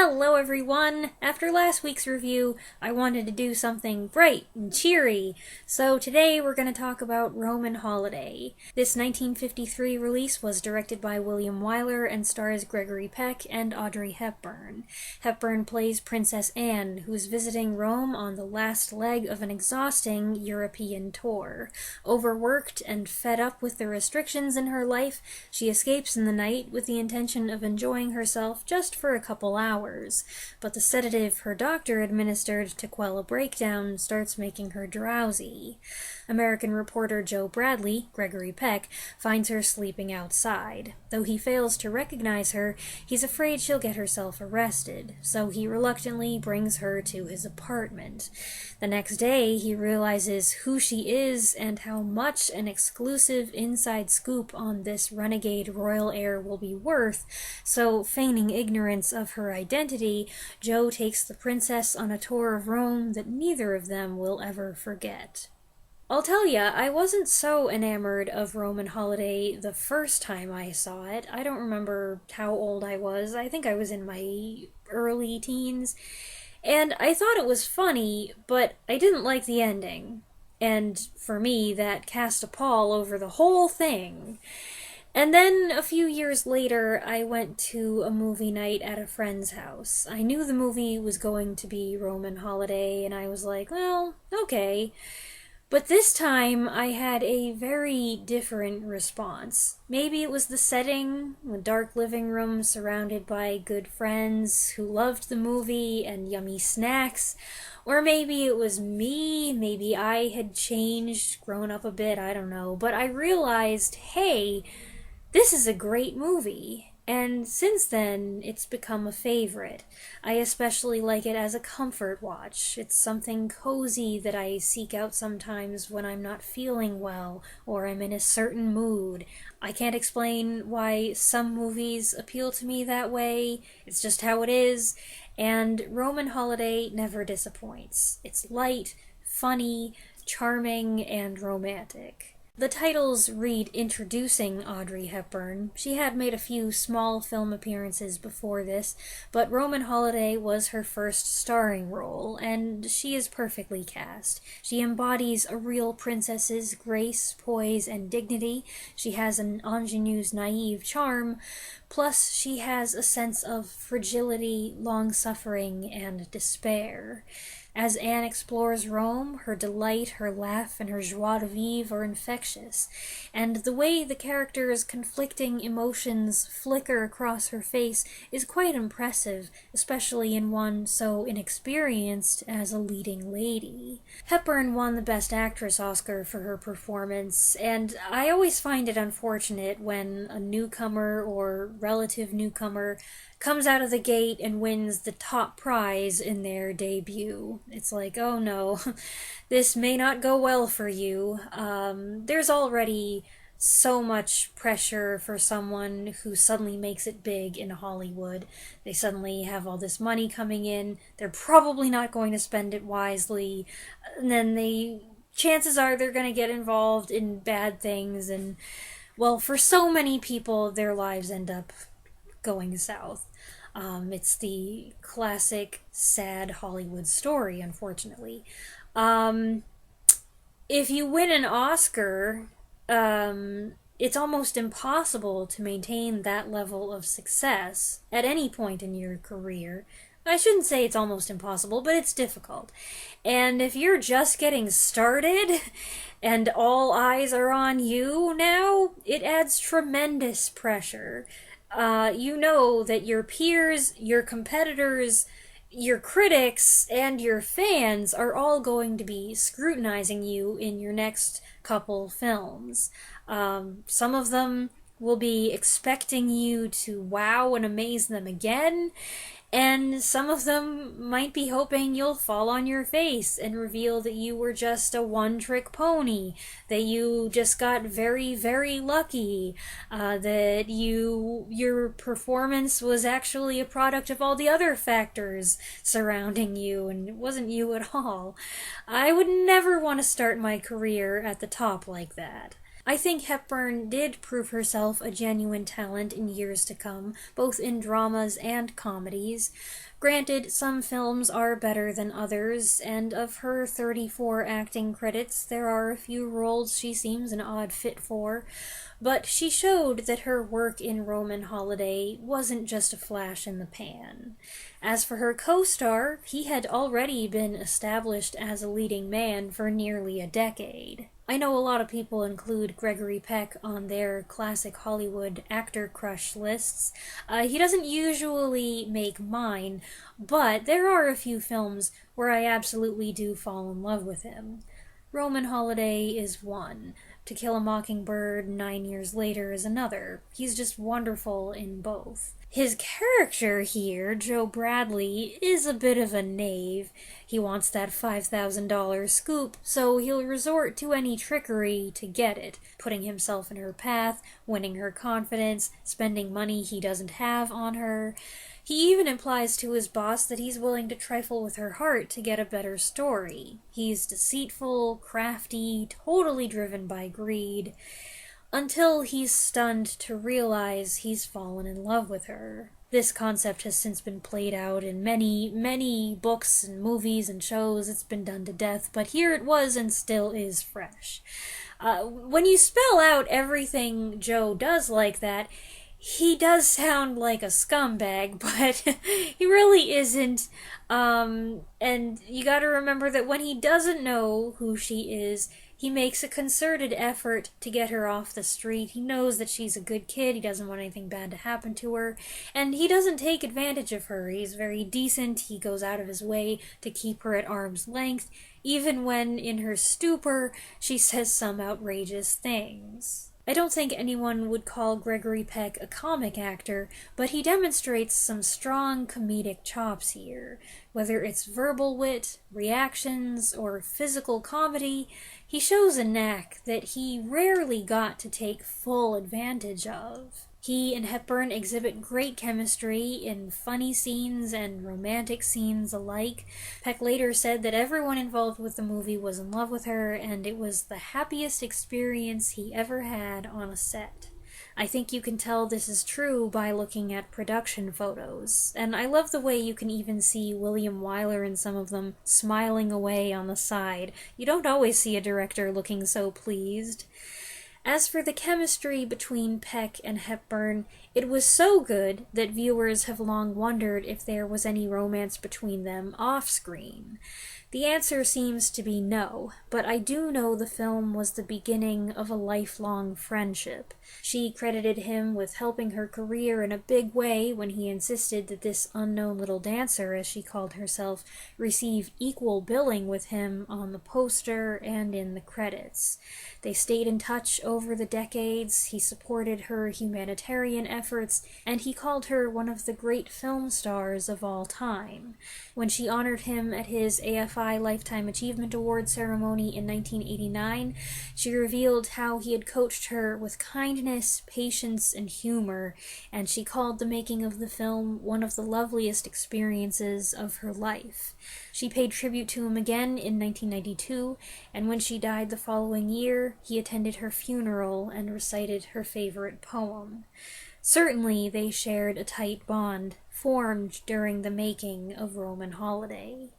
Hello everyone! After last week's review, I wanted to do something bright and cheery, so today we're going to talk about Roman Holiday. This 1953 release was directed by William Wyler and stars Gregory Peck and Audrey Hepburn. Hepburn plays Princess Anne, who's visiting Rome on the last leg of an exhausting European tour. Overworked and fed up with the restrictions in her life, she escapes in the night with the intention of enjoying herself just for a couple hours. But the sedative her doctor administered to quell a breakdown starts making her drowsy. American reporter Joe Bradley, Gregory Peck, finds her sleeping outside. Though he fails to recognize her, he's afraid she'll get herself arrested, so he reluctantly brings her to his apartment. The next day, he realizes who she is and how much an exclusive inside scoop on this renegade royal heir will be worth, so feigning ignorance of her identity, Joe takes the princess on a tour of Rome that neither of them will ever forget. I'll tell ya, I wasn't so enamored of Roman Holiday the first time I saw it. I don't remember how old I was. I think I was in my early teens. And I thought it was funny, but I didn't like the ending. And for me, that cast a pall over the whole thing. And then, a few years later, I went to a movie night at a friend's house. I knew the movie was going to be Roman Holiday, and I was like, well, okay. But this time, I had a very different response. Maybe it was the setting, a dark living room surrounded by good friends who loved the movie and yummy snacks. Or maybe it was me, maybe I had changed, grown up a bit, I don't know. But I realized, hey, this is a great movie. And since then, it's become a favorite. I especially like it as a comfort watch. It's something cozy that I seek out sometimes when I'm not feeling well or I'm in a certain mood. I can't explain why some movies appeal to me that way. It's just how it is. And Roman Holiday never disappoints. It's light, funny, charming, and romantic. The titles read Introducing Audrey Hepburn. She had made a few small film appearances before this, but Roman Holiday was her first starring role, and she is perfectly cast. She embodies a real princess's grace, poise, and dignity. She has an ingenue's naive charm, plus she has a sense of fragility, long-suffering, and despair. As Anne explores Rome, her delight, her laugh, and her joie de vivre are infectious, and the way the character's conflicting emotions flicker across her face is quite impressive, especially in one so inexperienced as a leading lady. Hepburn won the Best Actress Oscar for her performance, and I always find it unfortunate when a newcomer or relative newcomer comes out of the gate and wins the top prize in their debut. It's like, oh no, this may not go well for you. There's already so much pressure for someone who suddenly makes it big in Hollywood. They suddenly have all this money coming in. They're probably not going to spend it wisely. And then chances are they're going to get involved in bad things. And, well, for so many people, their lives end up going south. It's the classic sad Hollywood story, unfortunately. If you win an Oscar, it's almost impossible to maintain that level of success at any point in your career. I shouldn't say it's almost impossible, but it's difficult. And if you're just getting started and all eyes are on you now, it adds tremendous pressure. You know that your peers, your competitors, your critics, and your fans are all going to be scrutinizing you in your next couple films. Some of them will be expecting you to wow and amaze them again, and some of them might be hoping you'll fall on your face and reveal that you were just a one-trick pony, that you just got very, very lucky, that your performance was actually a product of all the other factors surrounding you, and it wasn't you at all. I would never want to start my career at the top like that. I think Hepburn did prove herself a genuine talent in years to come, both in dramas and comedies. Granted, some films are better than others, and of her 34 acting credits, there are a few roles she seems an odd fit for, but she showed that her work in Roman Holiday wasn't just a flash in the pan. As for her co-star, he had already been established as a leading man for nearly a decade. I know a lot of people include Gregory Peck on their classic Hollywood actor crush lists. He doesn't usually make mine, but there are a few films where I absolutely do fall in love with him. Roman Holiday is one. To Kill a Mockingbird 9 years later is another. He's just wonderful in both. His character here, Joe Bradley, is a bit of a knave. He wants that $5,000 scoop, so he'll resort to any trickery to get it, putting himself in her path, winning her confidence, spending money he doesn't have on her. He even implies to his boss that he's willing to trifle with her heart to get a better story. He's deceitful, crafty, totally driven by greed, until he's stunned to realize he's fallen in love with her. This concept has since been played out in many, many books and movies and shows. It's been done to death, but here it was and still is fresh. When you spell out everything Joe does like that, he does sound like a scumbag, but he really isn't. And you gotta remember that when he doesn't know who she is, he makes a concerted effort to get her off the street. He knows that she's a good kid, he doesn't want anything bad to happen to her, and he doesn't take advantage of her. He's very decent, he goes out of his way to keep her at arm's length, even when, in her stupor, she says some outrageous things. I don't think anyone would call Gregory Peck a comic actor, but he demonstrates some strong comedic chops here. Whether it's verbal wit, reactions, or physical comedy, he shows a knack that he rarely got to take full advantage of. He and Hepburn exhibit great chemistry in funny scenes and romantic scenes alike. Peck later said that everyone involved with the movie was in love with her, and it was the happiest experience he ever had on a set. I think you can tell this is true by looking at production photos, and I love the way you can even see William Wyler in some of them smiling away on the side. You don't always see a director looking so pleased. As for the chemistry between Peck and Hepburn, it was so good that viewers have long wondered if there was any romance between them off-screen. The answer seems to be no, but I do know the film was the beginning of a lifelong friendship. She credited him with helping her career in a big way when he insisted that this unknown little dancer, as she called herself, receive equal billing with him on the poster and in the credits. They stayed in touch over the decades, he supported her humanitarian efforts, and he called her one of the great film stars of all time. When she honored him at his AFI Lifetime Achievement Award ceremony in 1989, she revealed how he had coached her with kindness, patience, and humor, and she called the making of the film one of the loveliest experiences of her life. She paid tribute to him again in 1992, and when she died the following year, he attended her funeral and recited her favorite poem. Certainly, they shared a tight bond, formed during the making of Roman Holiday.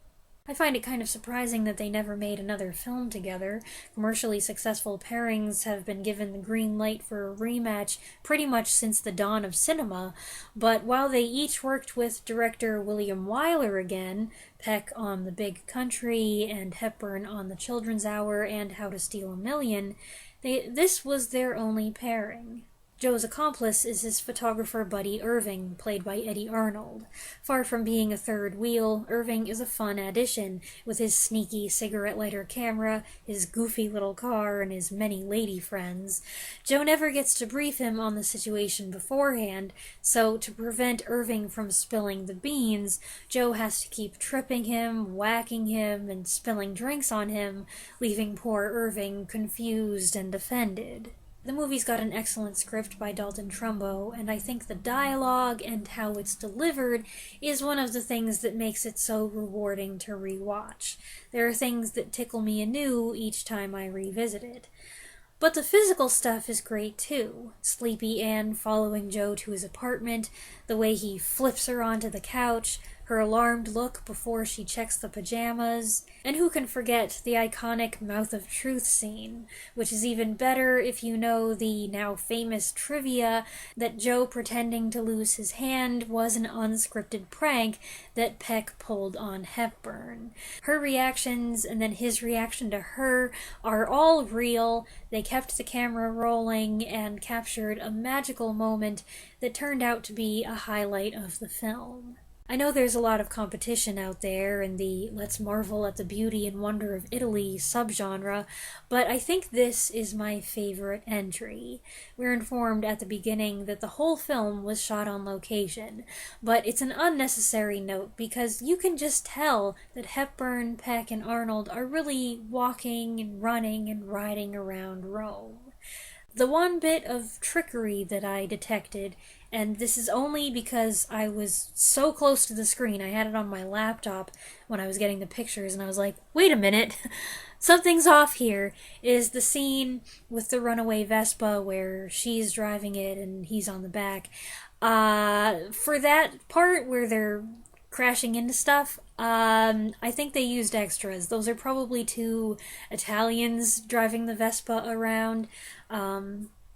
I find it kind of surprising that they never made another film together. Commercially successful pairings have been given the green light for a rematch pretty much since the dawn of cinema, but while they each worked with director William Wyler again, Peck on The Big Country and Hepburn on The Children's Hour and How to Steal a Million, this was their only pairing. Joe's accomplice is his photographer buddy Irving, played by Eddie Arnold. Far from being a third wheel, Irving is a fun addition, with his sneaky cigarette lighter camera, his goofy little car, and his many lady friends. Joe never gets to brief him on the situation beforehand, so to prevent Irving from spilling the beans, Joe has to keep tripping him, whacking him, and spilling drinks on him, leaving poor Irving confused and offended. The movie's got an excellent script by Dalton Trumbo, and I think the dialogue and how it's delivered is one of the things that makes it so rewarding to rewatch. There are things that tickle me anew each time I revisit it. But the physical stuff is great too. Sleepy Anne following Joe to his apartment, the way he flips her onto the couch, her alarmed look before she checks the pajamas, and who can forget the iconic Mouth of Truth scene, which is even better if you know the now famous trivia that Joe pretending to lose his hand was an unscripted prank that Peck pulled on Hepburn. Her reactions and then his reaction to her are all real. They kept the camera rolling and captured a magical moment that turned out to be a highlight of the film. I know there's a lot of competition out there in the let's marvel at the beauty and wonder of Italy subgenre, but I think this is my favorite entry. We're informed at the beginning that the whole film was shot on location, but it's an unnecessary note because you can just tell that Hepburn, Peck, and Arnold are really walking and running and riding around Rome. The one bit of trickery that I detected, and this is only because I was so close to the screen, I had it on my laptop when I was getting the pictures, and I was like, wait a minute, something's off here, is the scene with the runaway Vespa where she's driving it and he's on the back. For that part where they're crashing into stuff, I think they used extras. Those are probably two Italians driving the Vespa around,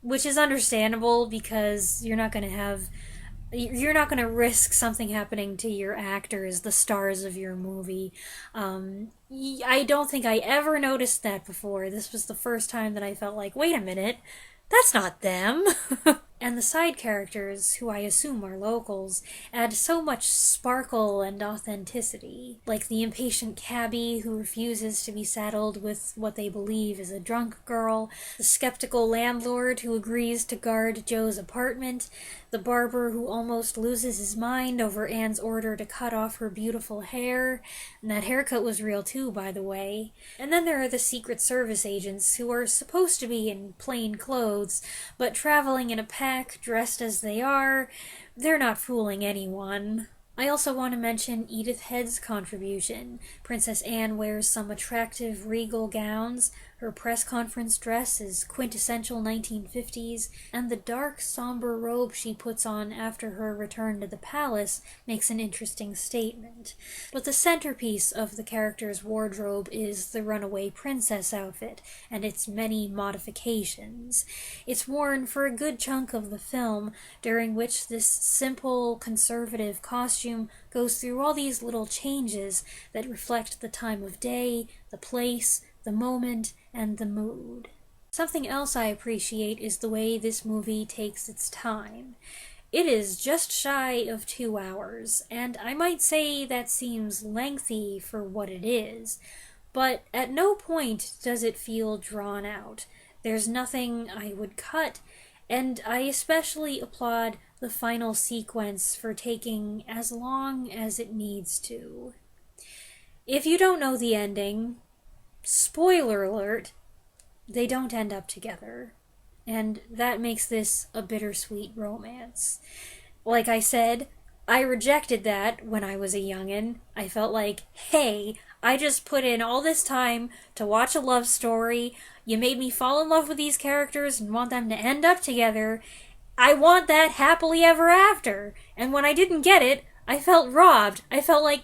which is understandable because you're not going to risk something happening to your actors, the stars of your movie. I don't think I ever noticed that before. This was the first time that I felt like, wait a minute, that's not them. And the side characters, who I assume are locals, add so much sparkle and authenticity. Like the impatient cabbie who refuses to be saddled with what they believe is a drunk girl, the skeptical landlord who agrees to guard Joe's apartment, the barber who almost loses his mind over Anne's order to cut off her beautiful hair, and that haircut was real too, by the way. And then there are the Secret Service agents who are supposed to be in plain clothes, but traveling in a pack, dressed as they are, they're not fooling anyone. I also want to mention Edith Head's contribution. Princess Anne wears some attractive regal gowns, her press conference dress is quintessential 1950s, and the dark, somber robe she puts on after her return to the palace makes an interesting statement. But the centerpiece of the character's wardrobe is the runaway princess outfit, and its many modifications. It's worn for a good chunk of the film, during which this simple, conservative costume goes through all these little changes that reflect the time of day, the place, the moment, and the mood. Something else I appreciate is the way this movie takes its time. It is just shy of 2 hours, and I might say that seems lengthy for what it is, but at no point does it feel drawn out. There's nothing I would cut, and I especially applaud the final sequence for taking as long as it needs to. If you don't know the ending, spoiler alert, they don't end up together. And that makes this a bittersweet romance. Like I said, I rejected that when I was a youngin'. I felt like, hey, I just put in all this time to watch a love story. You made me fall in love with these characters and want them to end up together. I want that happily ever after. And when I didn't get it, I felt robbed. I felt like,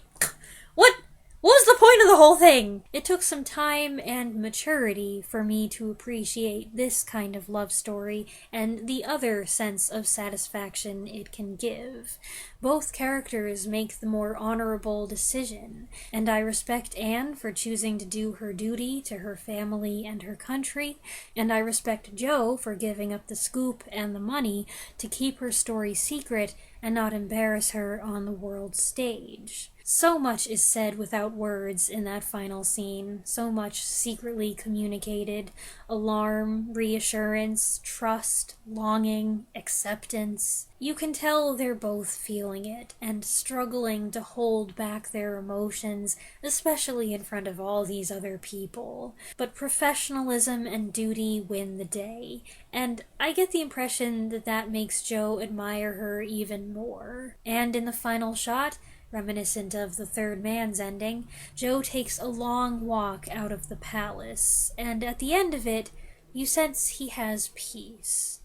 what was the point of the whole thing? It took some time and maturity for me to appreciate this kind of love story and the other sense of satisfaction it can give. Both characters make the more honorable decision, and I respect Anne for choosing to do her duty to her family and her country, and I respect Joe for giving up the scoop and the money to keep her story secret and not embarrass her on the world stage. So much is said without words in that final scene, so much secretly communicated: alarm, reassurance, trust, longing, acceptance. You can tell they're both feeling it and struggling to hold back their emotions, especially in front of all these other people. But professionalism and duty win the day, and I get the impression that that makes Joe admire her even more. And in the final shot, reminiscent of The Third Man's ending, Joe takes a long walk out of the palace, and at the end of it, you sense he has peace.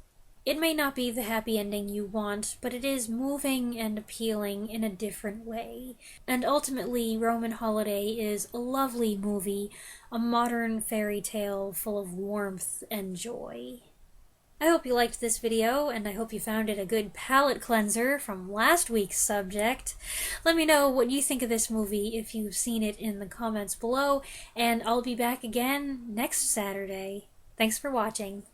It may not be the happy ending you want, but it is moving and appealing in a different way. And ultimately, Roman Holiday is a lovely movie, a modern fairy tale full of warmth and joy. I hope you liked this video, and I hope you found it a good palate cleanser from last week's subject. Let me know what you think of this movie if you've seen it in the comments below, and I'll be back again next Saturday. Thanks for watching.